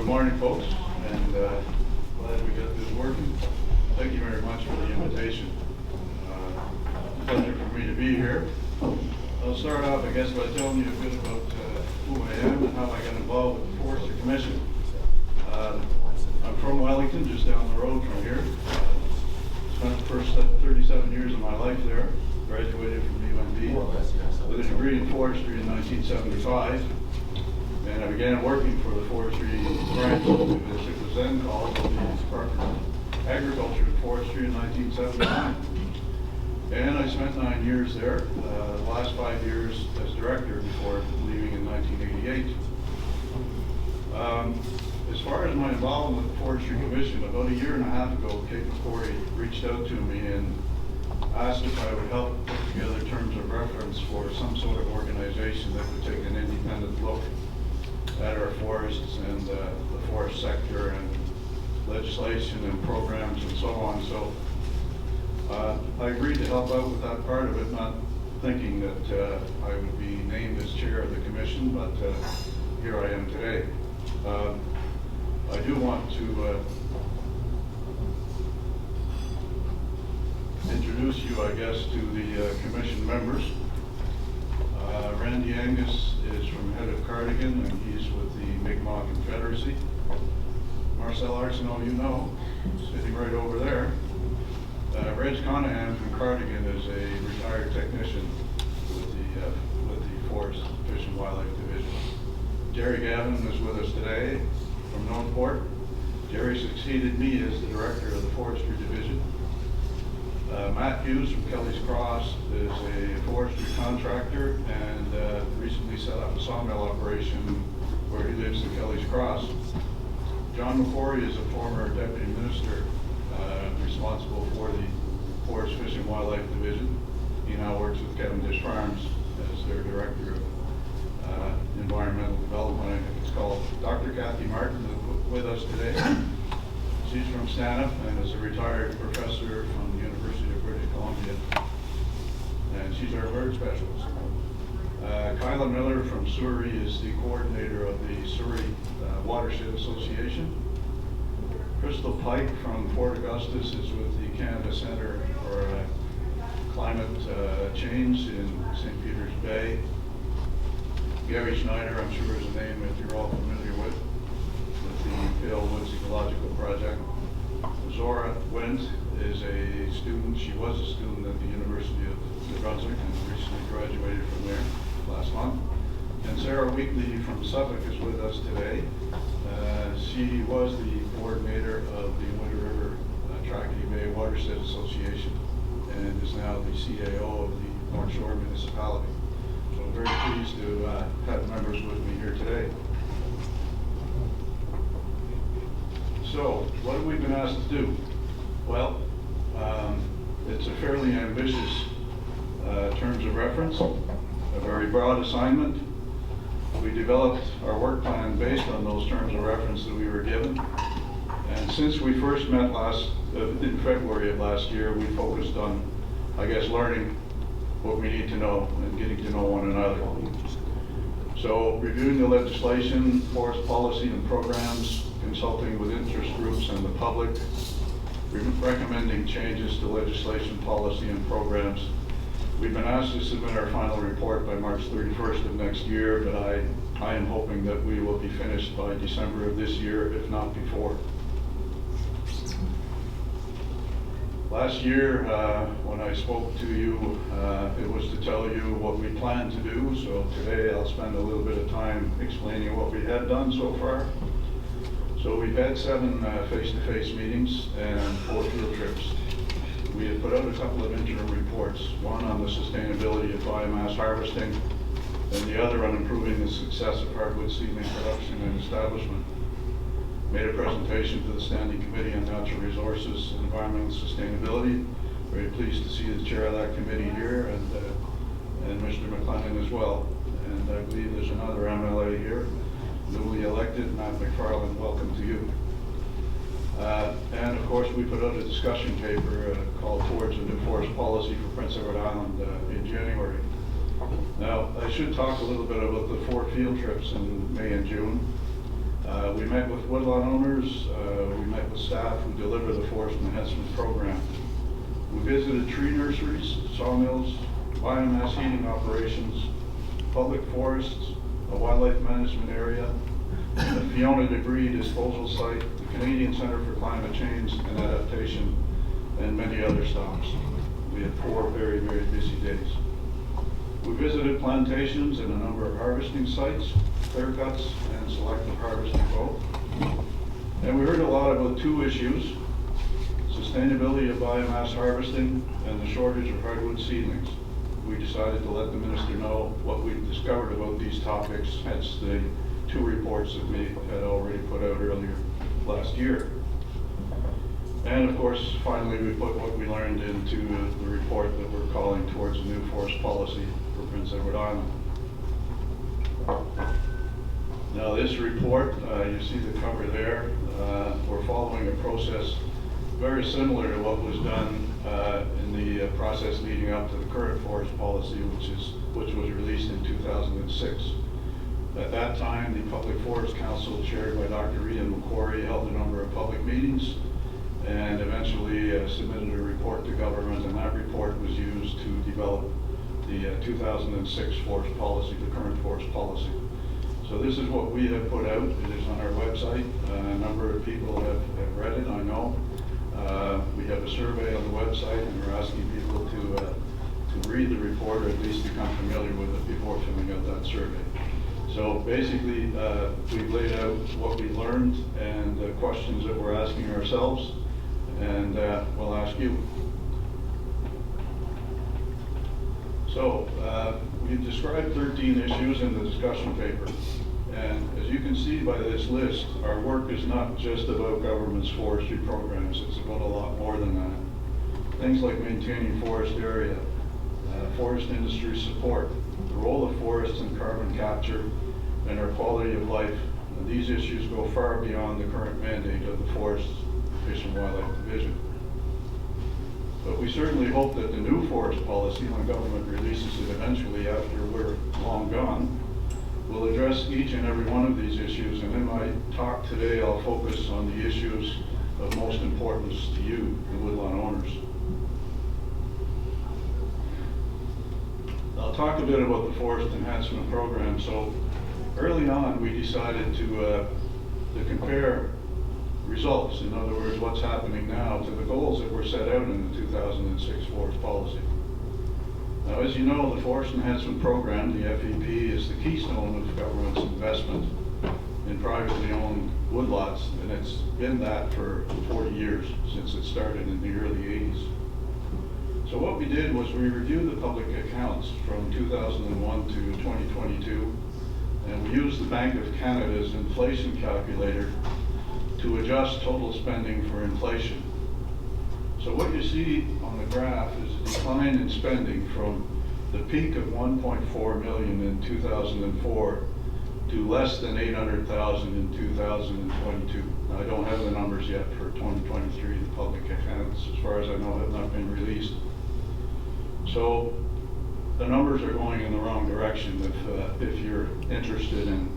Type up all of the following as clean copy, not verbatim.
Good morning, folks, and glad we got this working. Thank you very much for the invitation. Pleasure for me to be here. I'll start off, I guess, by telling you a bit about who I am and how I got involved with the Forestry Commission. I'm from Wellington, just down the road from here. Spent the first 37 years of my life there. Graduated from UNB with a degree in forestry in 1975. And I began working for the Forestry branch, as it was then called, the Department of Agriculture and Forestry in 1979. And I spent 9 years there, the last 5 years as director before leaving in 1988. As far as my involvement with the Forestry Commission, about a year and a half ago, Kate McCory reached out to me and asked if I would help put together terms of reference for some sort of organization that would take an independent look at our forests and the forest sector and legislation and programs and so on. So I agreed to help out with that part of it, not thinking that I would be named as chair of the commission, but here I am today. I do want to introduce you, I guess, to the commission members. Randy Angus is from head of Cardigan, and he's with the Mi'kmaq Confederacy. Marcel Arsenault, you know, sitting right over there. Reg Conahan from Cardigan is a retired technician with the Forest, Fish and Wildlife Division. Jerry Gavin is with us today from Northport. Jerry succeeded me as the director of the Forestry Division. Matt Hughes from Kelly's Cross is a forestry contractor and recently set up a sawmill operation where he lives in Kelly's Cross. John McCory is a former deputy minister responsible for the Forest, Fish and Wildlife Division. He now works with Cavendish Farms as their director of environmental development, I think it's called. Dr. Kathy Martin is with us today. She's from Stanhope and is a retired professor from the University of British Columbia, and she's our bird specialist. Kyla Miller from Surrey is the coordinator of the Surrey Watershed Association. Crystal Pike from Fort Augustus is with the Canada Centre for Climate Change in St. Peter's Bay. Gary Schneider, I'm sure is a name that you're all familiar with the PEI Woods Ecological Project. Zora Wendt is a student. She was a student at the University of New Brunswick and recently graduated from there last month. And Sarah Wheatley from Suffolk is with us today. She was the coordinator of the Winter River Tracadie Bay Watershed Association and is now the CAO of the North Shore Municipality. So I'm very pleased to have members with me here today. So, what have we been asked to do? Well, it's a fairly ambitious terms of reference, a very broad assignment. We developed our work plan based on those terms of reference that we were given. And since we first met in February of last year, we focused on, I guess, learning what we need to know and getting to know one another. So, reviewing the legislation, forest policy and programs, consulting with interest groups and the public, recommending changes to legislation, policy, and programs. We've been asked to submit our final report by March 31st of next year, but I am hoping that we will be finished by December of this year, if not before. Last year, when I spoke to you, it was to tell you what we plan to do, so today I'll spend a little bit of time explaining what we have done so far. So we've had 7 face-to-face meetings and 4 field trips. We have put out a couple of interim reports, one on the sustainability of biomass harvesting, and the other on improving the success of hardwood seedling production and establishment. Made a presentation to the Standing Committee on Natural Resources and Environmental Sustainability. Very pleased to see the chair of that committee here and Mr. McLennan as well. And I believe there's another MLA here, newly elected, Matt McFarland. Welcome to you. And of course, we put out a discussion paper called Towards a New Forest Policy for Prince Edward Island in January. Now, I should talk a little bit about the 4 field trips in May and June. We met with woodlot owners, we met with staff who deliver the forest enhancement program. We visited tree nurseries, sawmills, biomass heating operations, public forests, a wildlife management area, the Fiona debris disposal site, the Canadian Centre for Climate Change and Adaptation, and many other stops. We had 4 very, very busy days. We visited plantations and a number of harvesting sites, clear cuts and selective harvesting both. And we heard a lot about 2 issues: sustainability of biomass harvesting and the shortage of hardwood seedlings. We decided to let the minister know what we discovered about these topics, hence the 2 reports that we had already put out earlier last year. And of course, finally, we put what we learned into the report that we're calling Towards a New Forest Policy for Prince Edward Island. Now this report, you see the cover there, we're following a process very similar to what was done in the process leading up to the current forest policy, which was released in 2006. At that time, the Public Forest Council, chaired by Dr. Ian McQuarrie, held a number of public meetings and eventually submitted a report to government, and that report was used to develop the 2006 forest policy, the current forest policy. So this is what we have put out. It is on our website. A number of people have read it, I know. We have a survey on the website, and we're asking people to read the report, or at least become familiar with it before filling out that survey. So basically, we've laid out what we learned and the questions that we're asking ourselves, and we'll ask you. So we've described 13 issues in the discussion paper. And as you can see by this list, our work is not just about government's forestry programs. It's about a lot more than that. Things like maintaining forest area, forest industry support, the role of forests in carbon capture, and our quality of life. And these issues go far beyond the current mandate of the Forest, Fish and Wildlife Division. But we certainly hope that the new forest policy, when government releases it eventually after we're long gone, will address each and every one of these issues. And in my talk today, I'll focus on the issues of most importance to you, the woodlot owners. I'll talk a bit about the forest enhancement program. So early on, we decided to compare results, in other words, what's happening now, to the goals that were set out in the 2006 forest policy. Now, as you know, the Forest Enhancement Program, the FEP, is the keystone of government's investment in privately owned woodlots, and it's been that for 40 years, since it started in the early 80s. So what we did was we reviewed the public accounts from 2001 to 2022, and we used the Bank of Canada's inflation calculator to adjust total spending for inflation. So what you see on the graph is a decline in spending from the peak of 1.4 million in 2004 to less than 800,000 in 2022. Now, I don't have the numbers yet for 2023. The public accounts, as far as I know, have not been released. So the numbers are going in the wrong direction if you're interested in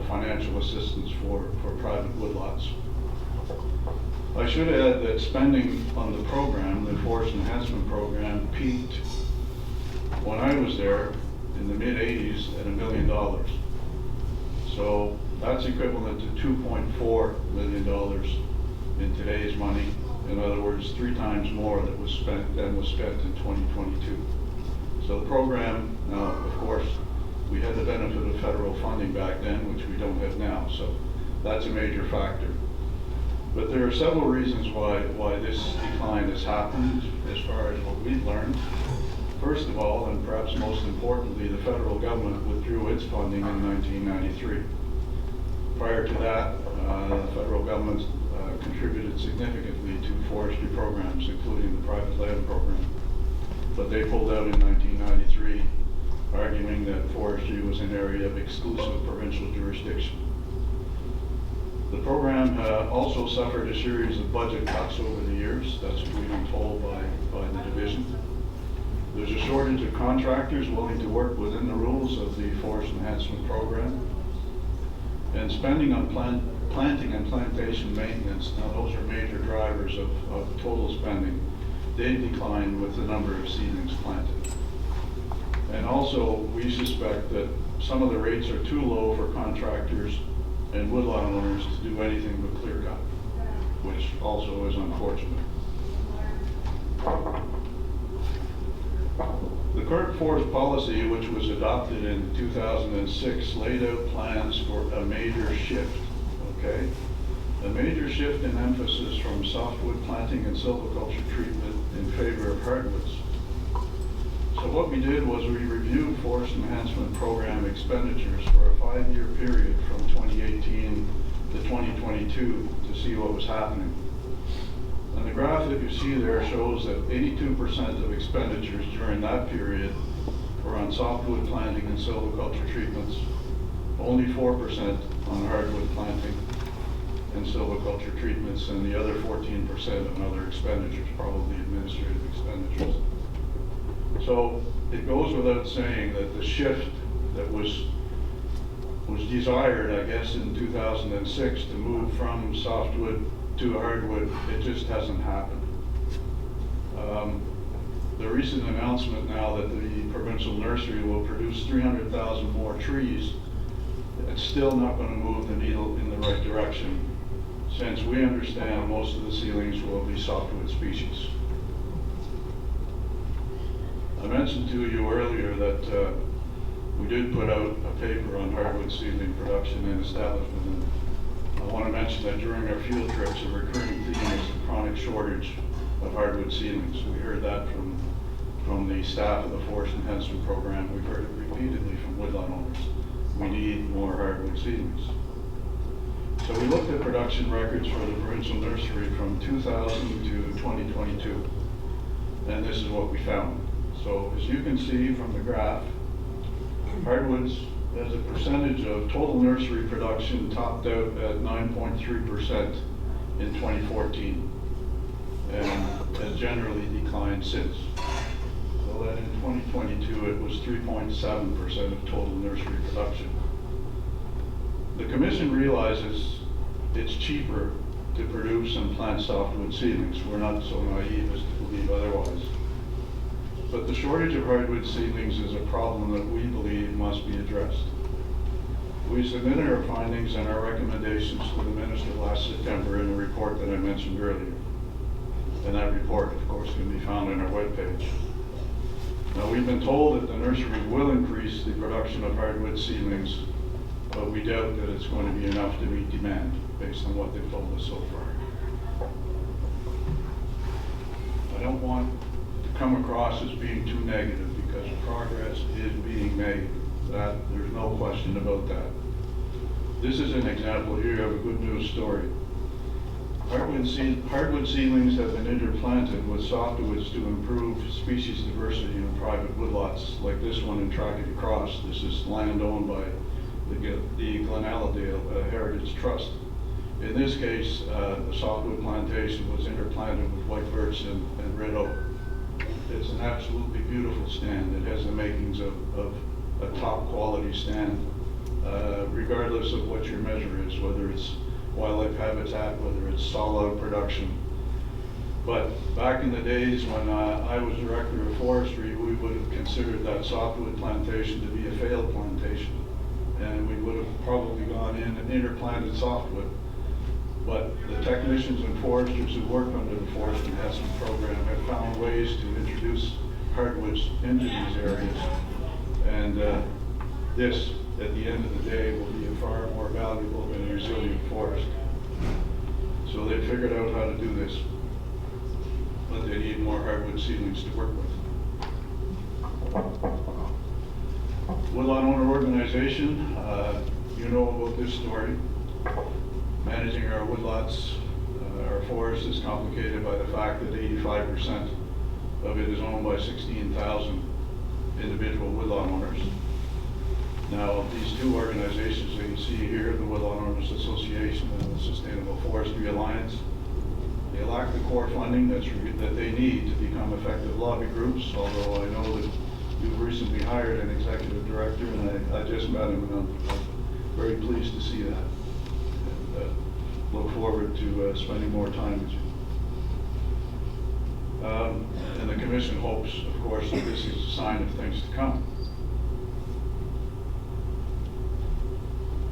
financial assistance for private woodlots. I should add that spending on the program, the Forest Enhancement Program, peaked when I was there in the mid-80s at $1 million. So that's equivalent to $2.4 million in today's money. In other words, 3 times more than was spent in 2022. So the program, now, of course, we had the benefit of federal funding back then, which we don't have now. So that's a major factor. But there are several reasons why this decline has happened as far as what we've learned. First of all, and perhaps most importantly, the federal government withdrew its funding in 1993. Prior to that, the federal government contributed significantly to forestry programs, including the private land program. But they pulled out in 1993, arguing that forestry was an area of exclusive provincial jurisdiction. The program also suffered a series of budget cuts over the years. That's what we've been told by the division. There's a shortage of contractors willing to work within the rules of the Forest Enhancement Program. And spending on planting and plantation maintenance, now those are major drivers of total spending. They declined with the number of seedlings planted. And also, we suspect that some of the rates are too low for contractors and woodlot owners to do anything but clear cut, which also is unfortunate. The current forest policy, which was adopted in 2006, laid out plans for a major shift, okay? A major shift in emphasis from softwood planting and silviculture treatment in favor of hardwoods. So what we did was we reviewed Forest Enhancement Program expenditures for a 5-year period from 2018 to 2022 to see what was happening. And the graph that you see there shows that 82% of expenditures during that period were on softwood planting and silviculture treatments, only 4% on hardwood planting and silviculture treatments, and the other 14% on other expenditures, probably administrative expenditures. So it goes without saying that the shift that was desired, I guess, in 2006 to move from softwood to hardwood, it just hasn't happened. The recent announcement now that the provincial nursery will produce 300,000 more trees, it's still not going to move the needle in the right direction, since we understand most of the seedlings will be softwood species. I mentioned to you earlier that we did put out a paper on hardwood seedling production and establishment. And I want to mention that during our field trips, a recurring theme is the chronic shortage of hardwood seedlings. We heard that from the staff of the Forest Enhancement Program. We've heard it repeatedly from woodlot owners. We need more hardwood seedlings. So we looked at production records for the provincial nursery from 2000 to 2022, and this is what we found. So as you can see from the graph, hardwoods as a percentage of total nursery production topped out at 9.3% in 2014 and has generally declined since. So that in 2022 it was 3.7% of total nursery production. The Commission realizes it's cheaper to produce and plant softwood seedlings. We're not so naive as to believe otherwise. But the shortage of hardwood seedlings is a problem that we believe must be addressed. We submitted our findings and our recommendations to the Minister last September in a report that I mentioned earlier. And that report, of course, can be found on our webpage. Now, we've been told that the nursery will increase the production of hardwood seedlings, but we doubt that it's going to be enough to meet demand based on what they've told us so far. I don't want come across as being too negative, because progress is being made. There's no question about that. This is an example here of a good news story. Hardwood seedlings have been interplanted with softwoods to improve species diversity in private woodlots like this one in Trackett Cross. This is land owned by the Glenaladale Heritage Trust. In this case, the softwood plantation was interplanted with white birch and red oak. It's an absolutely beautiful stand. It has the makings of a top quality stand, regardless of what your measure is, whether it's wildlife habitat, whether it's sawlog production. But back in the days when I was director of forestry, we would have considered that softwood plantation to be a failed plantation. And we would have probably gone in and interplanted softwood. But the technicians and foresters who work under the Forest Enhancement Program have found ways to introduce hardwoods into these areas. And this, at the end of the day, will be a far more valuable and resilient forest. So they figured out how to do this, but they need more hardwood seedlings to work with. Woodlot owner organization, you know about this story. Managing our woodlots, our forest is complicated by the fact that 85% of it is owned by 16,000 individual woodlot owners. Now, these two organizations that you see here, the Woodlot Owners Association and the Sustainable Forestry Alliance, they lack the core funding that they need to become effective lobby groups, although I know that you've recently hired an executive director, and I just met him, and very pleased to see that, and look forward to spending more time with you. And the Commission hopes, of course, that this is a sign of things to come.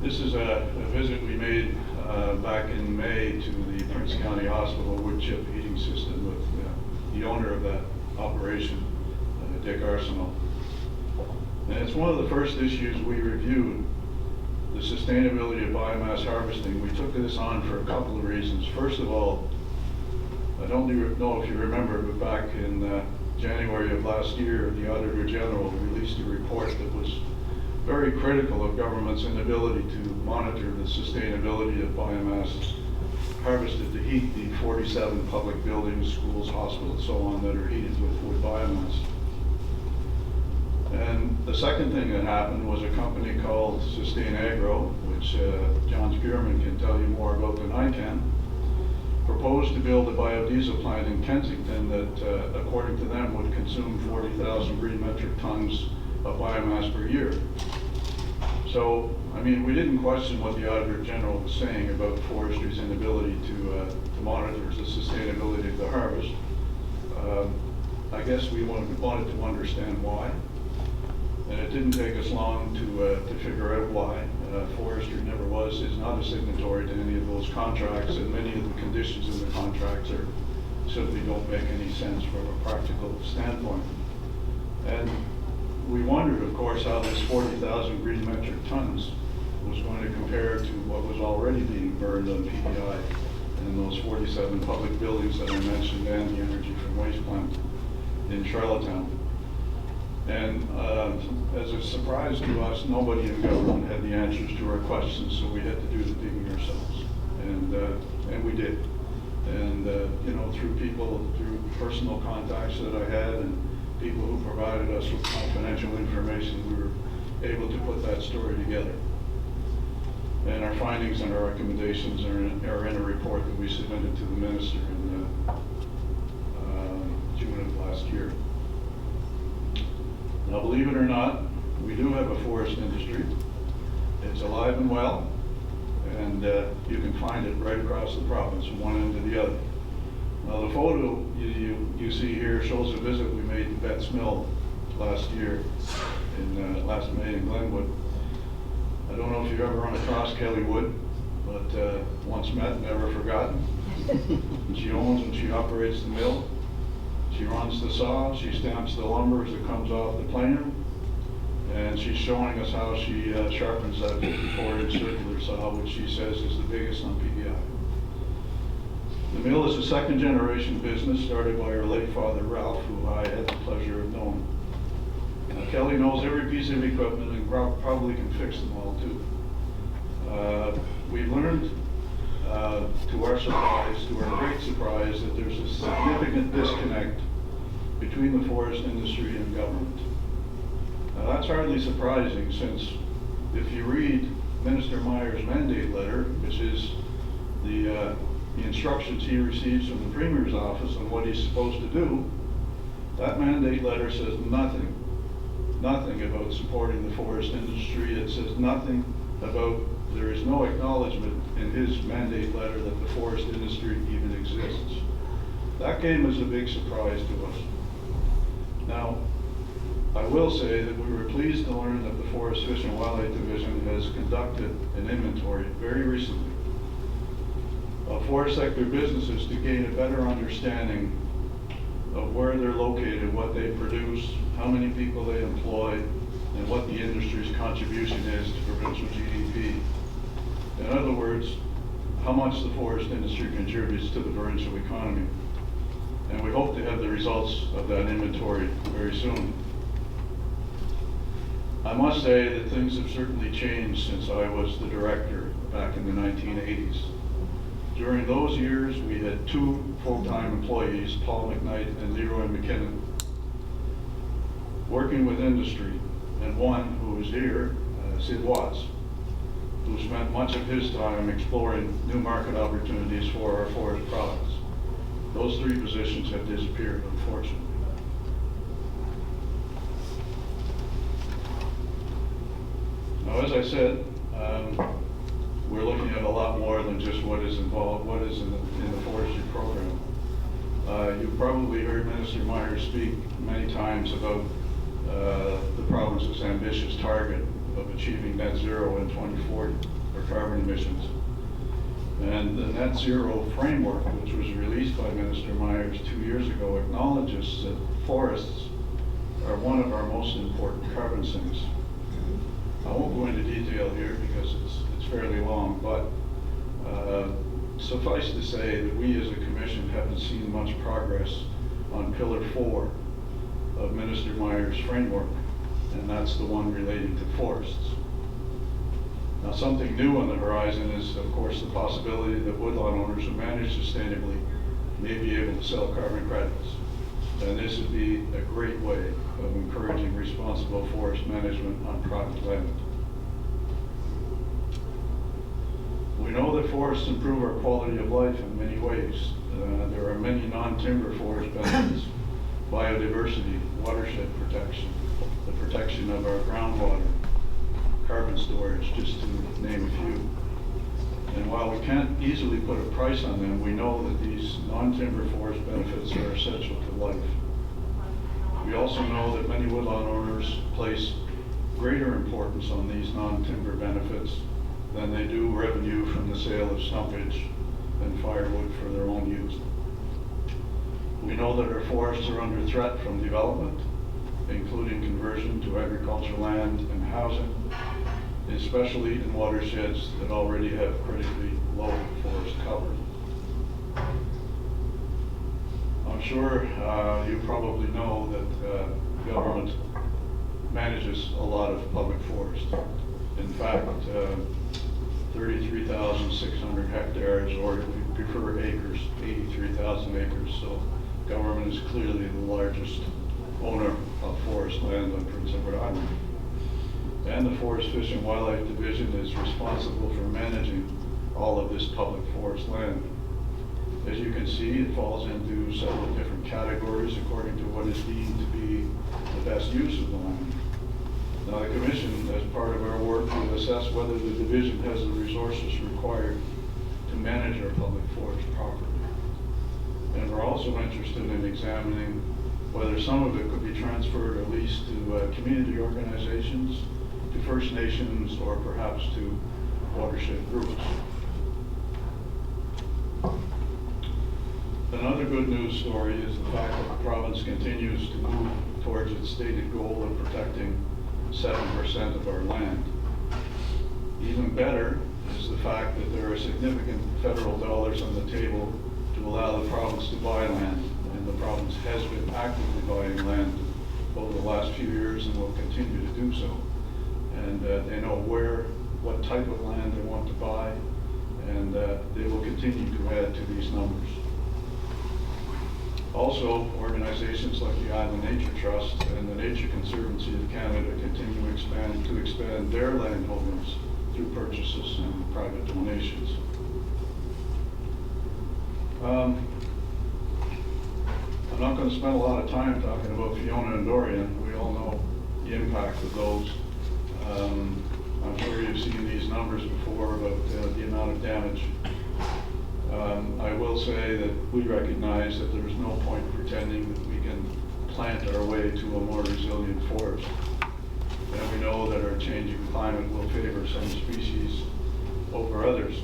This is a visit we made back in May to the Prince County Hospital wood chip heating system with the owner of that operation, Dick Arsenault. And it's one of the first issues we reviewed, the sustainability of biomass harvesting. We took this on for a couple of reasons. First of all, I don't know if you remember, but back in January of last year, the Auditor General released a report that was very critical of government's inability to monitor the sustainability of biomass harvested to heat the 47 public buildings, schools, hospitals, so on, that are heated with wood biomass. And the second thing that happened was a company called Sustain Agro, which John Spearman can tell you more about than I can, proposed to build a biodiesel plant in Kensington that, according to them, would consume 40,000 green metric tons of biomass per year. So, I mean, we didn't question what the Auditor General was saying about Forestry's inability to monitor the sustainability of the harvest. I guess we wanted to understand why. And it didn't take us long to figure out why. Forestry is not a signatory to any of those contracts, and many of the conditions in the contracts simply don't make any sense from a practical standpoint. And we wondered, of course, how this 40,000 green metric tons was going to compare to what was already being burned on PEI in those 47 public buildings that I mentioned, and the energy from waste plant in Charlottetown. And as a surprise to us, nobody in government had the answers to our questions, so we had to do the digging ourselves, and we did. And you know, through personal contacts that I had, and people who provided us with confidential information, we were able to put that story together. And our findings and our recommendations are in a report that we submitted to the minister in June of last year. Now, believe it or not, we do have a forest industry. It's alive and well, and you can find it right across the province from one end to the other. Now, the photo you see here shows a visit we made to Betts Mill last year, last May in Glenwood. I don't know if you've ever run across Kelly Wood, but once met, never forgotten. She owns and she operates the mill. She runs the saw, she stamps the lumber as it comes off the planer, and she's showing us how she sharpens that 54-inch circular saw, which she says is the biggest on PEI. The mill is a second-generation business started by her late father, Ralph, who I had the pleasure of knowing. Kelly knows every piece of equipment and probably can fix them all, too. We've learned, to our great surprise, that there's a significant disconnect between the forest industry and government. Now, that's hardly surprising, since if you read Minister Meyer's mandate letter, which is the instructions he receives from the Premier's office on what he's supposed to do, that mandate letter says nothing about supporting the forest industry. It says nothing about, there is no acknowledgement in his mandate letter that the forest industry even exists. That came as a big surprise to us. Now, I will say that we were pleased to learn that the Forest, Fish and Wildlife Division has conducted an inventory very recently of forest sector businesses to gain a better understanding of where they're located, what they produce, how many people they employ, and what the industry's contribution is to provincial GDP. In other words, how much the forest industry contributes to the provincial economy. And we hope to have the results of that inventory very soon. I must say that things have certainly changed since I was the director back in the 1980s. During those years, we had 2 full-time employees, Paul McKnight and Leroy McKinnon, working with industry, and one who was here, Sid Watts, who spent much of his time exploring new market opportunities for our forest products. Those 3 positions have disappeared, unfortunately. Now, as I said, we're looking at a lot more than just what is involved, what is in the forestry program. You've probably heard Minister Myers speak many times about the province's ambitious target of achieving net zero in 2040 for carbon emissions. And the net zero framework, which was released by Minister Myers 2 years ago, acknowledges that forests are one of our most important carbon sinks. I won't go into detail here because it's fairly long, but suffice to say that we as a commission haven't seen much progress on Pillar 4 of Minister Myers' framework, and that's the one relating to forests. Now, something new on the horizon is, of course, the possibility that woodlot owners who manage sustainably may be able to sell carbon credits. And this would be a great way of encouraging responsible forest management on private land. We know that forests improve our quality of life in many ways. There are many non-timber forest benefits: biodiversity, watershed protection, the protection of our groundwater, carbon storage, just to name a few. And while we can't easily put a price on them, we know that these non-timber forest benefits are essential to life. We also know that many woodlot owners place greater importance on these non-timber benefits than they do revenue from the sale of stumpage and firewood for their own use. We know that our forests are under threat from development, including conversion to agricultural land and housing, especially in watersheds that already have critically low forest cover. I'm sure you probably know that government manages a lot of public forest. In fact, 33,600 hectares, or if you prefer acres, 83,000 acres. So government is clearly the largest owner of forest land on Prince Edward Island. And the Forest, Fish and Wildlife Division is responsible for managing all of this public forest land. As you can see, it falls into several different categories according to what is deemed to be the best use of the land. Now, the Commission, as part of our work, will assess whether the division has the resources required to manage our public forest properly. And we're also interested in examining whether some of it could be transferred or leased to community organizations, to First Nations, or perhaps to watershed groups. Another good news story is the fact that the province continues to move towards its stated goal of protecting 7% of our land. Even better is the fact that there are significant federal dollars on the table to allow the province to buy land, and the province has been actively buying land over the last few years and will continue to do so. And they know what type of land they want to buy, and they will continue to add to these numbers. Also, organizations like the Island Nature Trust and the Nature Conservancy of Canada continue to expand their land holdings through purchases and private donations. I'm not going to spend a lot of time talking about Fiona and Dorian. We all know the impact of those. I'm sure you've seen these numbers before about the amount of damage. I will say that we recognize that there is no point pretending that we can plant our way to a more resilient forest. And we know that our changing climate will favor some species over others.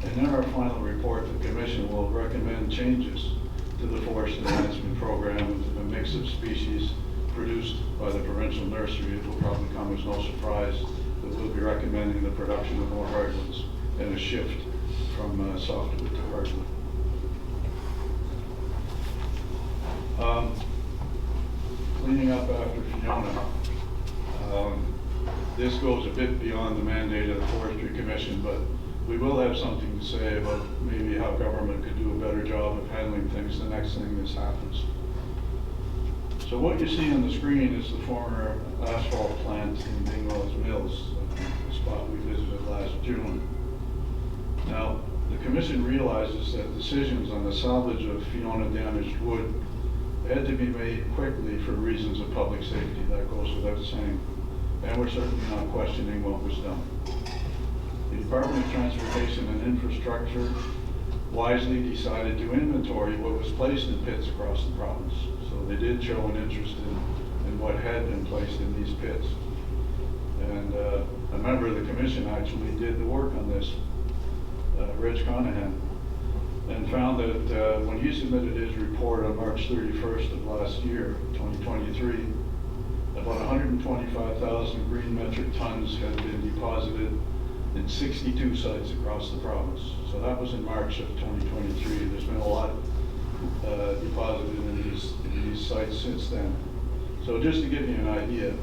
And in our final report, the Commission will recommend changes to the Forest Enhancement Program and to the mix of species produced by the provincial nursery. It will probably come as no surprise that we'll be recommending the production of more hardwoods and a shift from softwood to hardwood. Cleaning up after Fiona. This goes a bit beyond the mandate of the Forestry Commission, but we will have something to say about maybe how government could do a better job of handling things the next thing this happens. So what you see on the screen is the former asphalt plant in Dingwall's Mills, the spot we visited last June. Now, the Commission realizes that decisions on the salvage of Fiona damaged wood had to be made quickly for reasons of public safety. That goes without saying. and we're certainly not questioning what was done. The Department of Transportation and Infrastructure wisely decided to inventory what was placed in pits across the province. So they did show an interest in what had been placed in these pits. And a member of the commission actually did the work on this, Reg Conahan, and found that when he submitted his report on March 31st of last year, 2023, about 125,000 green metric tons had been deposited in 62 sites across the province. So that was in March of 2023. There's been a lot deposited in these sites since then. So just to give you an idea,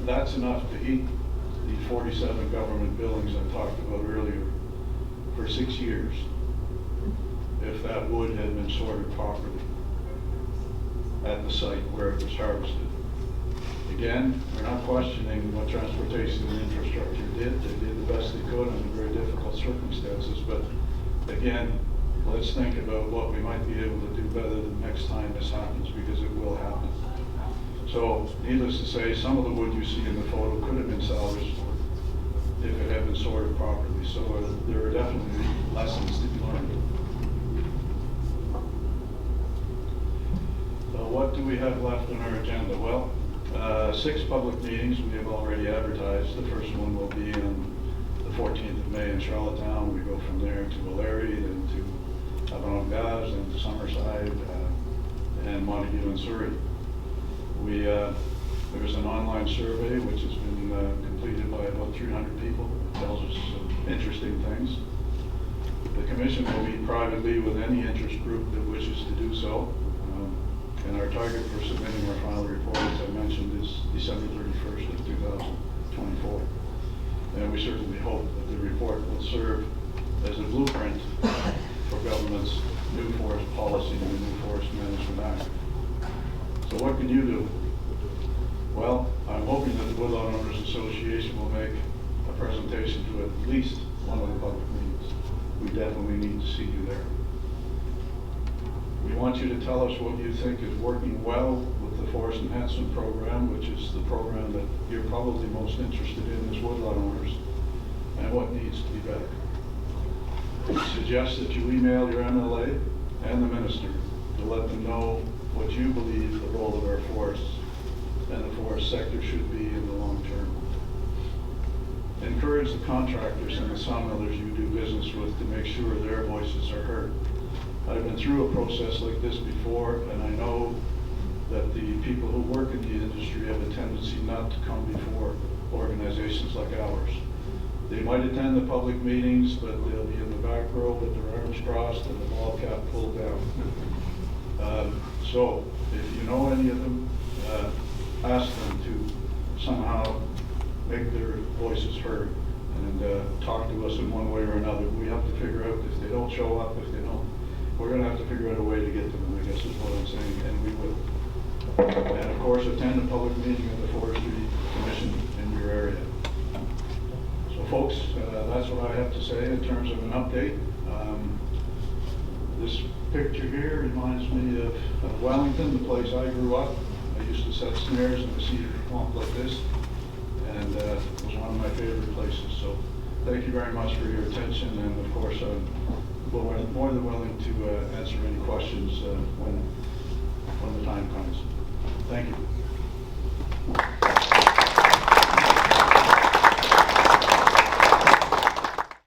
that's enough to heat the 47 government buildings I talked about earlier for 6 years, if that wood had been sorted properly at the site where it was harvested. Again, we're not questioning what transportation and infrastructure did. They did the best they could under very difficult circumstances, but again, let's think about what we might be able to do better the next time this happens, because it will happen. So, needless to say, some of the wood you see in the photo could have been salvaged if it had been sorted properly. So there are definitely lessons to be learned. So what do we have left on our agenda? Well, 6 public meetings we have already advertised. The first one will be on the 14th of May in Charlottetown. We go from there to O'Leary, then to Avant-Gaz, then to Summerside, and Montague and Surrey. There's an online survey which has been completed by about 300 people. It tells us some interesting things. The commission will meet privately with any interest group that wishes to do so. And our target for submitting our final report, as I mentioned, is December 31st of 2024. And we certainly hope that the report will serve as a blueprint for government's new forest policy and the new Forest Management Act. So what can you do? Well, I'm hoping that the Woodlot Owners Association will make a presentation to at least one of the public meetings. We definitely need to see you there. We want you to tell us what you think is working well with the Forest Enhancement Program, which is the program that you're probably most interested in as woodlot owners, and what needs to be better. We suggest that you email your MLA and the minister to let them know what you believe the role of our forests and the forest sector should be in the long term. Encourage the contractors and the sawmillers you do business with to make sure their voices are heard. I've been through a process like this before, and I know that the people who work in the industry have a tendency not to come before organizations like ours. They might attend the public meetings, but they'll be in the back row with their arms crossed and the ball cap pulled down. So, if you know any of them, ask them to somehow make their voices heard and talk to us in one way or another. We have to figure out if they don't show up, if they don't, we're going to have to figure out a way to get to them, I guess is what I'm saying, and we will. And of course, attend a public meeting of the Forestry Commission in your area. So folks, that's what I have to say in terms of an update. This picture here reminds me of Wellington, the place I grew up. I used to set snares in a cedar clump like this, and it was one of my favorite places. So thank you very much for your attention, and of course, I'm more than willing to answer any questions when the time comes. Thank you.